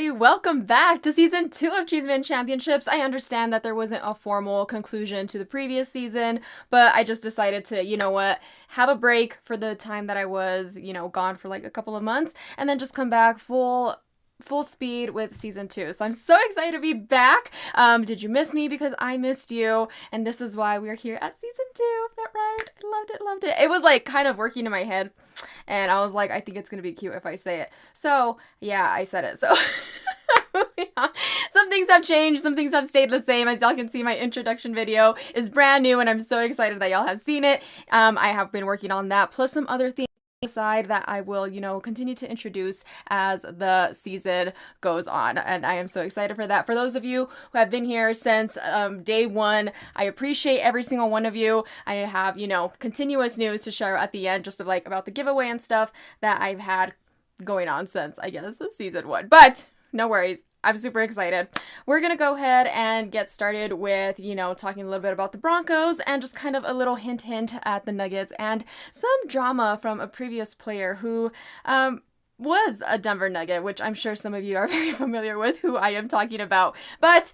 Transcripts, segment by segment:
everybody. Welcome back to Season 2 of CHISME and Championships. I understand that there wasn't a formal conclusion to the previous season, but I just decided to, have a break for the time that I was, gone for like a couple of months, and then just come back full speed with Season 2. So I'm so excited to be back. Did you miss me? Because I missed you, and this is why we're here at Season 2. Is that right? I loved it. It was like kind of working in my head, and I was like, I think it's gonna be cute if I say it. So yeah, I said it. So some things have changed, some things have stayed the same. As y'all can see, my introduction video is brand new, and I'm so excited that y'all have seen it. I have been working on that, plus some other things side that I will, continue to introduce as the season goes on, and I am so excited for that. For those of you who have been here since day one, I appreciate every single one of you. I have, continuous news to share at the end, just of like about the giveaway and stuff that I've had going on since, I guess, season 1, but no worries. I'm super excited. We're going to go ahead and get started with, talking a little bit about the Broncos and just kind of a little hint at the Nuggets and some drama from a previous player who was a Denver Nugget, which I'm sure some of you are very familiar with who I am talking about. But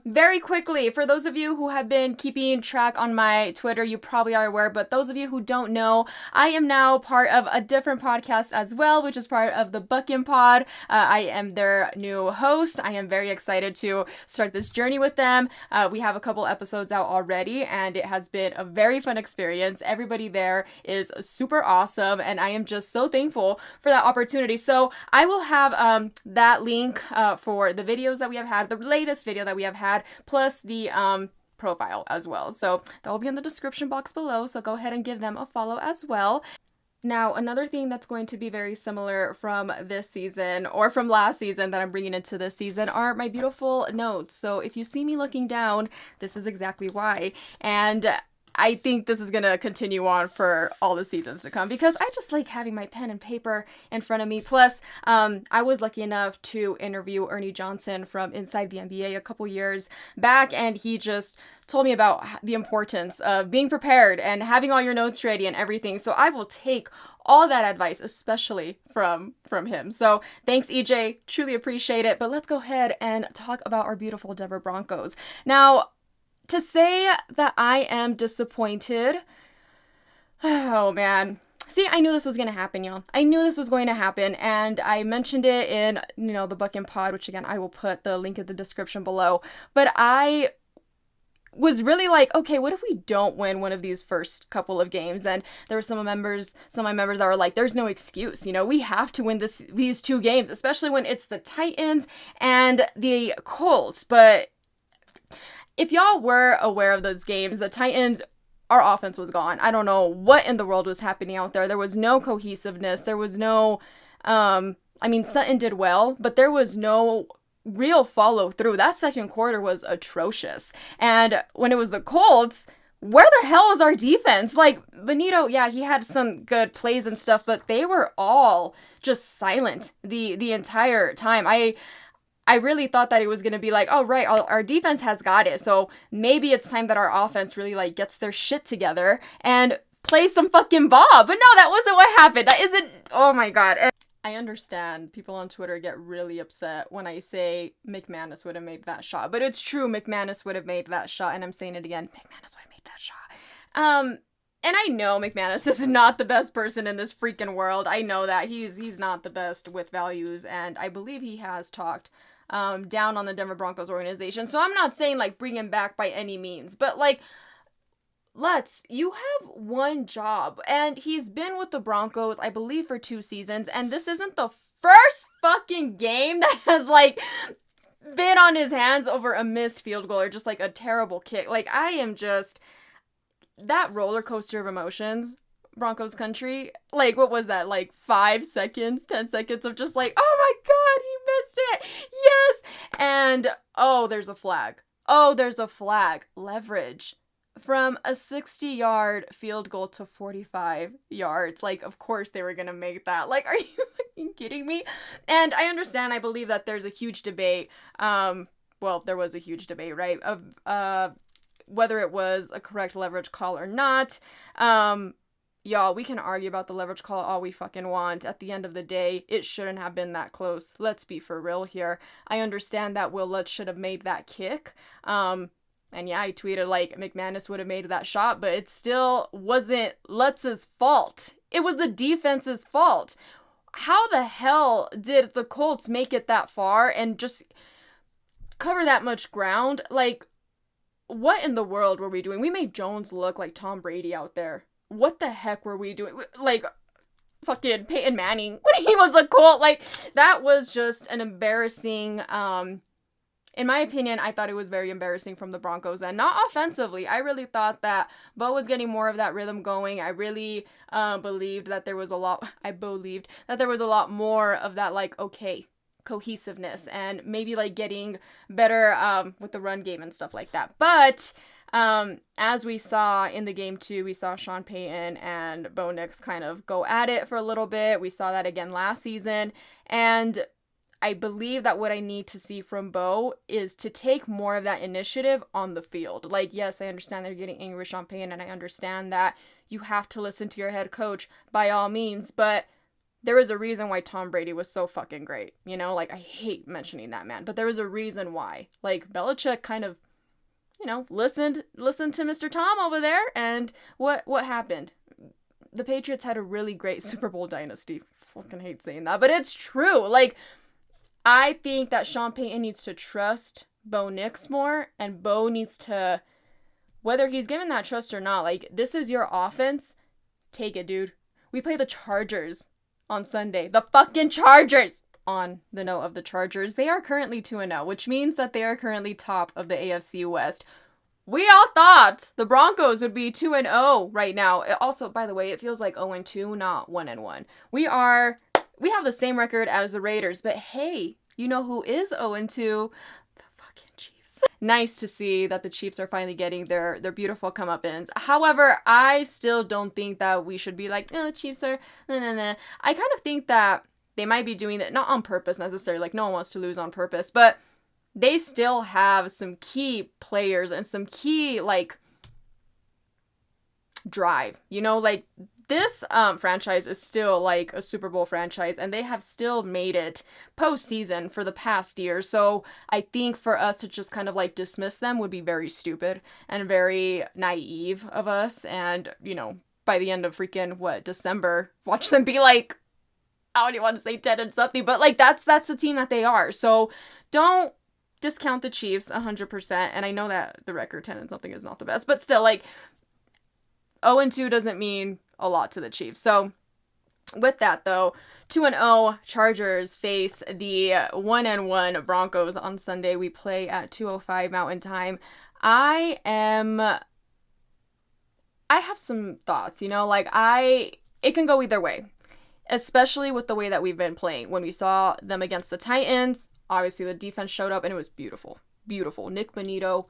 very quickly, for those of you who have been keeping track on my Twitter, you probably are aware, but those of you who don't know, I am now part of a different podcast as well, which is part of the Buckin' Pod. I am their new host. I am very excited to start this journey with them. We have a couple episodes out already, and it has been a very fun experience. Everybody there is super awesome, and I am just so thankful for that opportunity. So I will have that link for the videos that we have had, the latest video that we have had, plus the profile as well. So that will be in the description box below, so go ahead and give them a follow as well. Now, another thing that's going to be very similar from this season or from last season that I'm bringing into this season are my beautiful notes. So if you see me looking down, this is exactly why. And I think this is going to continue on for all the seasons to come because I just like having my pen and paper in front of me. Plus, I was lucky enough to interview Ernie Johnson from Inside the NBA a couple years back, and he just told me about the importance of being prepared and having all your notes ready and everything. So I will take all that advice, especially from him. So thanks, EJ. Truly appreciate it. But let's go ahead and talk about our beautiful Denver Broncos. Now, to say that I am disappointed, oh man. See, I knew this was going to happen, y'all. I knew this was going to happen, and I mentioned it in, the Buckin' Pod, which again, I will put the link in the description below. But I was really like, okay, what if we don't win one of these first couple of games? And there were some of my members that were like, there's no excuse. We have to win these 2 games, especially when it's the Titans and the Colts. But if y'all were aware of those games, the Titans, our offense was gone. I don't know what in the world was happening out there. There was no cohesiveness. There was no, Sutton did well, but there was no real follow through. That second quarter was atrocious. And when it was the Colts, where the hell was our defense? Like, Benito, yeah, he had some good plays and stuff, but they were all just silent the entire time. I really thought that it was going to be like, oh, right, our defense has got it. So maybe it's time that our offense really like gets their shit together and plays some fucking ball. But no, that wasn't what happened. That isn't, oh my God. And I understand people on Twitter get really upset when I say McManus would have made that shot. But it's true, McManus would have made that shot. And I'm saying it again, McManus would have made that shot. And I know McManus is not the best person in this freaking world. I know that. He's not the best with values. And I believe he has talked down on the Denver Broncos organization. So I'm not saying like bring him back by any means, but like, you have one job, and he's been with the Broncos, I believe, for 2 seasons, and this isn't the first fucking game that has like been on his hands over a missed field goal or just like a terrible kick. Like, I am just, that roller coaster of emotions, Broncos country, like, what was that, like 5 seconds, 10 seconds of just like, oh my God, he missed it, yes, and oh, there's a flag, leverage from a 60-yard field goal to 45 yards, like, of course they were gonna make that, like, are you fucking kidding me? And I understand, I believe that there's a huge debate, there was a huge debate, right, of whether it was a correct leverage call or not, y'all, we can argue about the leverage call all we fucking want. At the end of the day, it shouldn't have been that close. Let's be for real here. I understand that Will Lutz should have made that kick. And yeah, I tweeted like McManus would have made that shot, but it still wasn't Lutz's fault. It was the defense's fault. How the hell did the Colts make it that far and just cover that much ground? Like, what in the world were we doing? We made Jones look like Tom Brady out there. What the heck were we doing? Like, fucking Peyton Manning when he was a Colt. Like, that was just an embarrassing, in my opinion, I thought it was very embarrassing from the Broncos, and not offensively. I really thought that Bo was getting more of that rhythm going. I really believed that there was a lot more of that, like, okay, cohesiveness, and maybe like getting better with the run game and stuff like that. But as we saw in the game 2, we saw Sean Payton and Bo Nix kind of go at it for a little bit. We saw that again last season, and I believe that what I need to see from Bo is to take more of that initiative on the field. Like, yes, I understand they're getting angry with Sean Payton, and I understand that you have to listen to your head coach by all means, but there was a reason why Tom Brady was so fucking great. You know, like, I hate mentioning that man, but there was a reason why. Like, Belichick kind of, you know, listened to Mr. Tom over there, and what happened? The Patriots had a really great Super Bowl dynasty. Fucking hate saying that, but it's true. Like, I think that Sean Payton needs to trust Bo Nix more, and Bo needs to, whether he's given that trust or not, like, this is your offense, take it, dude. We play the Chargers on Sunday. The fucking Chargers! On the note of the Chargers, they are currently 2-0, which means that they are currently top of the AFC West. We all thought the Broncos would be 2-0 right now. Also, by the way, it feels like 0-2, not 1-1. We have the same record as the Raiders, but hey, you know who is 0-2? The fucking Chiefs. Nice to see that the Chiefs are finally getting their beautiful comeuppance. However, I still don't think that we should be like, the Chiefs are nah. I kind of think that they might be doing that, not on purpose necessarily, like no one wants to lose on purpose, but they still have some key players and some key, like, drive. You know, like, this franchise is still, like, a Super Bowl franchise, and they have still made it postseason for the past year. So I think for us to just kind of, like, dismiss them would be very stupid and very naive of us. And, you know, by the end of freaking, December, watch them be, like, I don't even want to say 10 and something, but, like, that's the team that they are. So don't discount the Chiefs 100%. And I know that the record 10 and something is not the best, but still, like, 0-2 doesn't mean a lot to the Chiefs. So with that, though, 2-0 Chargers face the 1-1 Broncos on Sunday. We play at 2:05 Mountain Time. I have some thoughts, you know, like, it can go either way, especially with the way that we've been playing. When we saw them against the Titans, obviously the defense showed up and it was beautiful. Beautiful. Nick Bonito,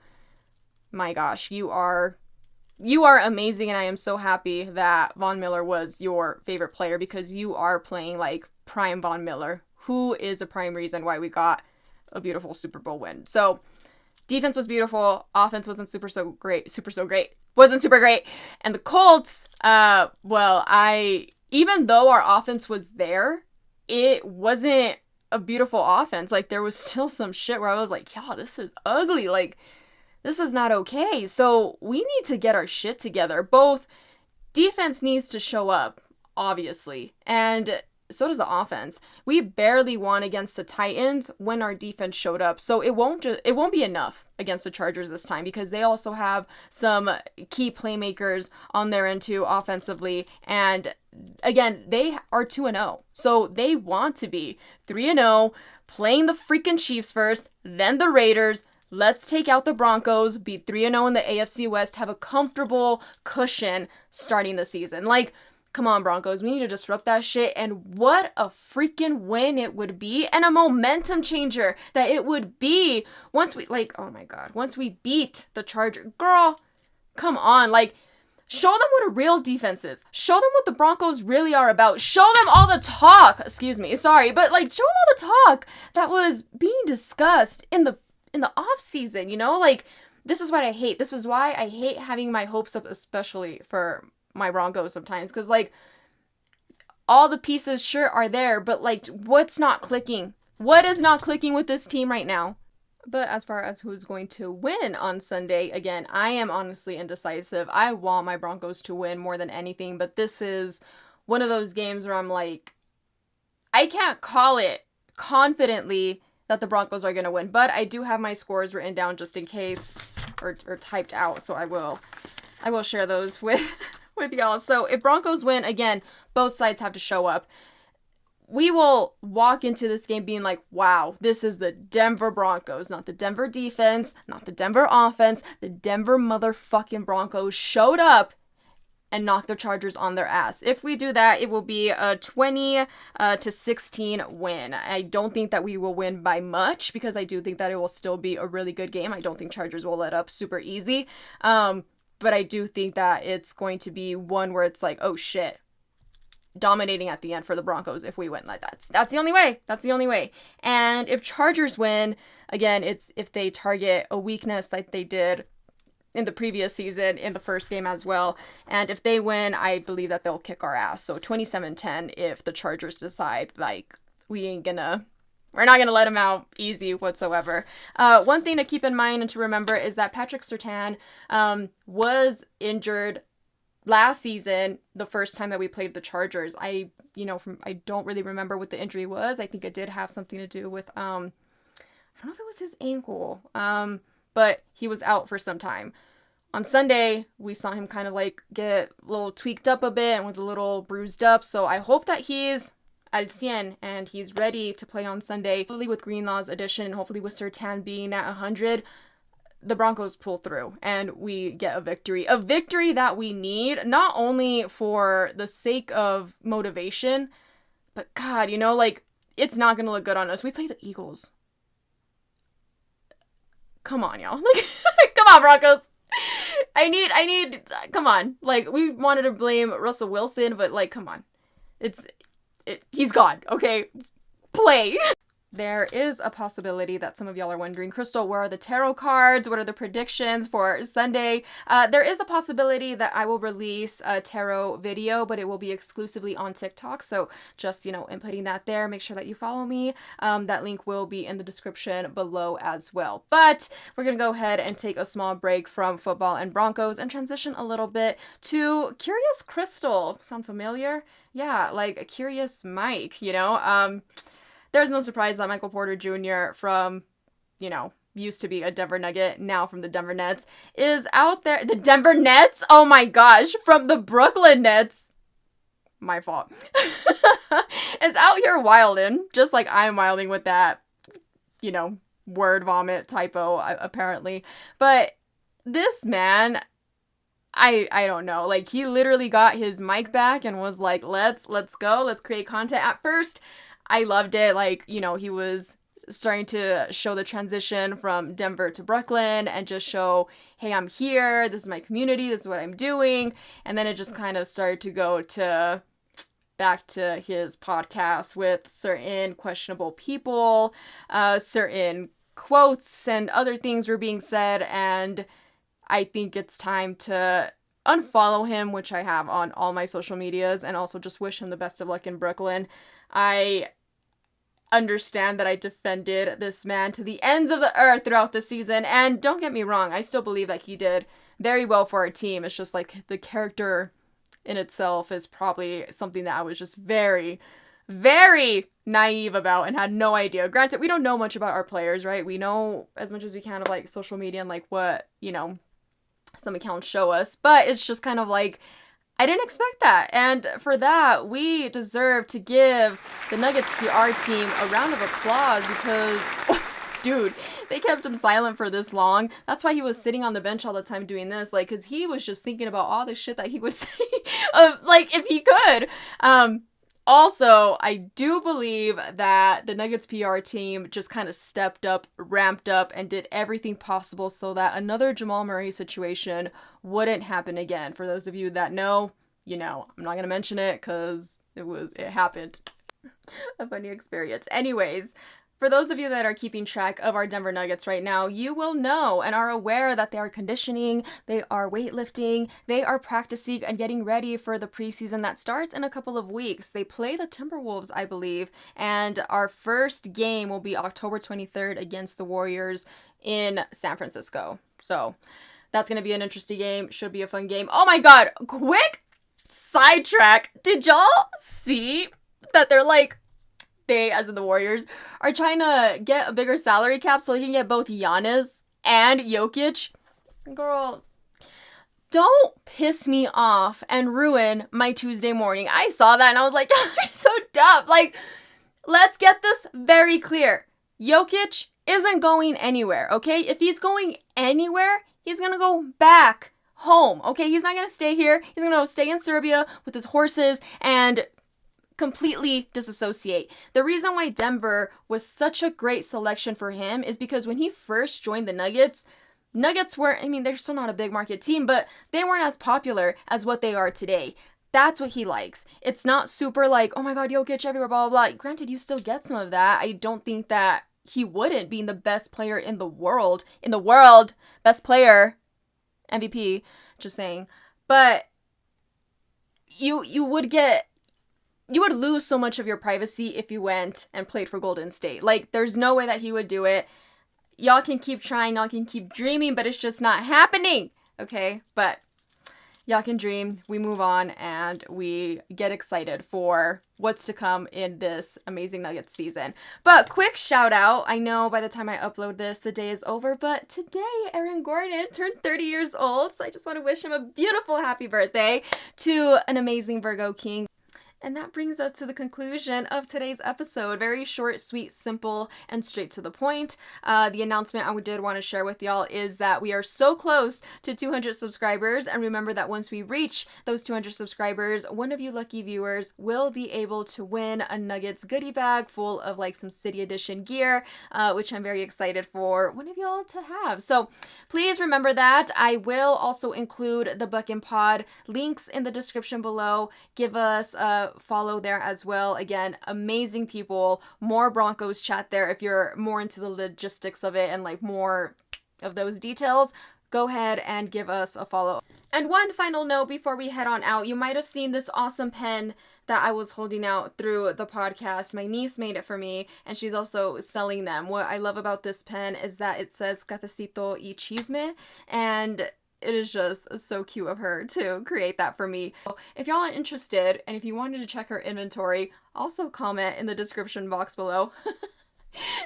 my gosh, you are amazing, and I am so happy that Von Miller was your favorite player, because you are playing like prime Von Miller, who is a prime reason why we got a beautiful Super Bowl win. So defense was beautiful, offense wasn't super great, and the Colts, even though our offense was there, it wasn't a beautiful offense. Like, there was still some shit where I was like, yeah, this is ugly. Like, this is not okay. So we need to get our shit together. Both defense needs to show up, obviously, and so does the offense. We barely won against the Titans when our defense showed up. So it won't be enough against the Chargers this time, because they also have some key playmakers on their end too offensively. And again, they are 2-0. So they want to be 3-0, playing the freaking Chiefs first, then the Raiders. Let's take out the Broncos, be 3-0 in the AFC West, have a comfortable cushion starting the season. Like, come on, Broncos, we need to disrupt that shit, and what a freaking win it would be, and a momentum changer that it would be once we, like, oh my god, once we beat the Chargers. Girl, come on, like, show them what a real defense is. Show them what the Broncos really are about. Show them all the talk, show them all the talk that was being discussed in the off season, you know? Like, this is what I hate. This is why I hate having my hopes up, especially for my Broncos sometimes, because, like, all the pieces sure are there, but, like, what's not clicking? What is not clicking with this team right now? But as far as who's going to win on Sunday, again, I am honestly indecisive. I want my Broncos to win more than anything, but this is one of those games where I'm like, I can't call it confidently that the Broncos are going to win, but I do have my scores written down just in case, or typed out, so I will share those with y'all. So if Broncos win, again, both sides have to show up. We will walk into this game being like, wow, this is the Denver Broncos, not the Denver defense, not the Denver offense. The Denver motherfucking Broncos showed up and knocked the Chargers on their ass. If we do that, it will be a 20-16 win. I don't think that we will win by much, because I do think that it will still be a really good game. I don't think Chargers will let up super easy. But I do think that it's going to be one where it's like, oh shit, dominating at the end for the Broncos if we win. Like, that's the only way. That's the only way. And if Chargers win, again, it's if they target a weakness like they did in the previous season in the first game as well. And if they win, I believe that they'll kick our ass. So 27-10 if the Chargers decide, like, we're not going to let them out easy whatsoever. One thing to keep in mind and to remember is that Patrick Surtain was injured last season, the first time that we played the Chargers. I don't really remember what the injury was. I think it did have something to do with, I don't know if it was his ankle, but he was out for some time. On Sunday, we saw him kind of like get a little tweaked up a bit and was a little bruised up. So I hope that he's al 100 and he's ready to play on Sunday. Hopefully with Greenlaw's addition and hopefully with Surtain being at 100, the Broncos pull through and we get a victory. A victory that we need, not only for the sake of motivation, but God, like, it's not going to look good on us. We play the Eagles. Come on, y'all. Like, come on, Broncos. I need, come on. Like, we wanted to blame Russell Wilson, but, like, come on. He's gone, okay? Play. There is a possibility that some of y'all are wondering, Cristal, where are the tarot cards? What are the predictions for Sunday? There is a possibility that I will release a tarot video, but it will be exclusively on TikTok. So just, inputting that there. Make sure that you follow me. That link will be in the description below as well. But we're going to go ahead and take a small break from football and Broncos and transition a little bit to Curious Cristal. Sound familiar? Yeah, like a Curious Mike, There's no surprise that Michael Porter Jr. from, used to be a Denver Nugget, now from the Denver Nets, is out there. The Denver Nets? Oh my gosh, from the Brooklyn Nets. My fault. Is out here wilding, just like I'm wilding with that, word vomit typo, apparently. But this man, I don't know. Like, he literally got his mic back and was like, let's go. Let's create content. At first, I loved it. Like, he was starting to show the transition from Denver to Brooklyn and just show, hey, I'm here. This is my community. This is what I'm doing. And then it just kind of started to go back to his podcast with certain questionable people, certain quotes and other things were being said. And I think it's time to unfollow him, which I have on all my social medias, and also just wish him the best of luck in Brooklyn. I understand that I defended this man to the ends of the earth throughout the season, and don't get me wrong, I still believe that he did very well for our team. It's just like the character in itself is probably something that I was just very, very naive about and had no idea. Granted, we don't know much about our players, right? We know as much as we can of like social media and like what, some accounts show us, but it's just kind of like, I didn't expect that. And for that, we deserve to give the Nuggets PR team a round of applause because, dude, they kept him silent for this long. That's why he was sitting on the bench all the time doing this, like, because he was just thinking about all the shit that he would say, like, if he could. Also, I do believe that the Nuggets PR team just kind of stepped up, ramped up, and did everything possible so that another Jamal Murray situation wouldn't happen again. For those of you that know, I'm not going to mention it because it happened. A funny experience. Anyways, For those of you that are keeping track of our Denver Nuggets right now, you will know and are aware that they are conditioning, they are weightlifting, they are practicing and getting ready for the preseason that starts in a couple of weeks. They play the Timberwolves, I believe, and our first game will be October 23rd against the Warriors in San Francisco. So that's going to be an interesting game. Should be a fun game. Oh my God, quick sidetrack. Did y'all see that they, as in the Warriors, are trying to get a bigger salary cap so they can get both Giannis and Jokic? Girl, don't piss me off and ruin my Tuesday morning. I saw that and I was like, you're so dumb. Like, let's get this very clear. Jokic isn't going anywhere, okay? If he's going anywhere, he's gonna go back home, okay? He's not gonna stay here. He's gonna go stay in Serbia with his horses and completely disassociate. The reason why Denver was such a great selection for him is because when he first joined the Nuggets weren't, I mean, they're still not a big market team, but they weren't as popular as what they are today. That's what he likes. It's not super like, oh my God, Jokic everywhere, blah, blah, blah. Granted, you still get some of that. I don't think that he wouldn't, being the best player in the world, best player, MVP, just saying. But you would lose so much of your privacy if you went and played for Golden State. Like, there's no way that he would do it. Y'all can keep trying, y'all can keep dreaming, but it's just not happening, okay? But y'all can dream, we move on, and we get excited for what's to come in this amazing Nuggets season. But quick shout out, I know by the time I upload this, the day is over, but today Aaron Gordon turned 30 years old, so I just want to wish him a beautiful happy birthday to an amazing Virgo king. And that brings us to the conclusion of today's episode. Very short, sweet, simple, and straight to the point. The announcement I did want to share with y'all is that we are so close to 200 subscribers. And remember that once we reach those 200 subscribers, one of you lucky viewers will be able to win a Nuggets goodie bag full of like some City Edition gear, which I'm very excited for one of y'all to have. So please remember that. I will also include the Buck and Pod links in the description below. Give us a follow there as well. Again, amazing people, more Broncos chat there. If you're more into the logistics of it and like more of those details, go ahead and give us a follow. And one final note before we head on out, you might have seen this awesome pen that I was holding out through the podcast. My niece made it for me and she's also selling them. What I love about this pen is that it says Cafecito y Chisme, and it is just so cute of her to create that for me. If y'all are interested and if you wanted to check her inventory, also comment in the description box below.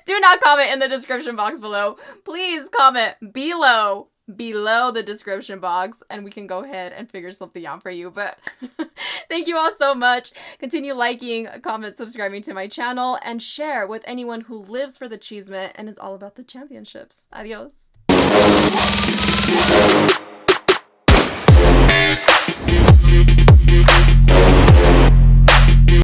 Do not comment in the description box below. Please comment below the description box and we can go ahead and figure something out for you. But thank you all so much. Continue liking, comment, subscribing to my channel, and share with anyone who lives for the CHISME and is all about the championships. Adios.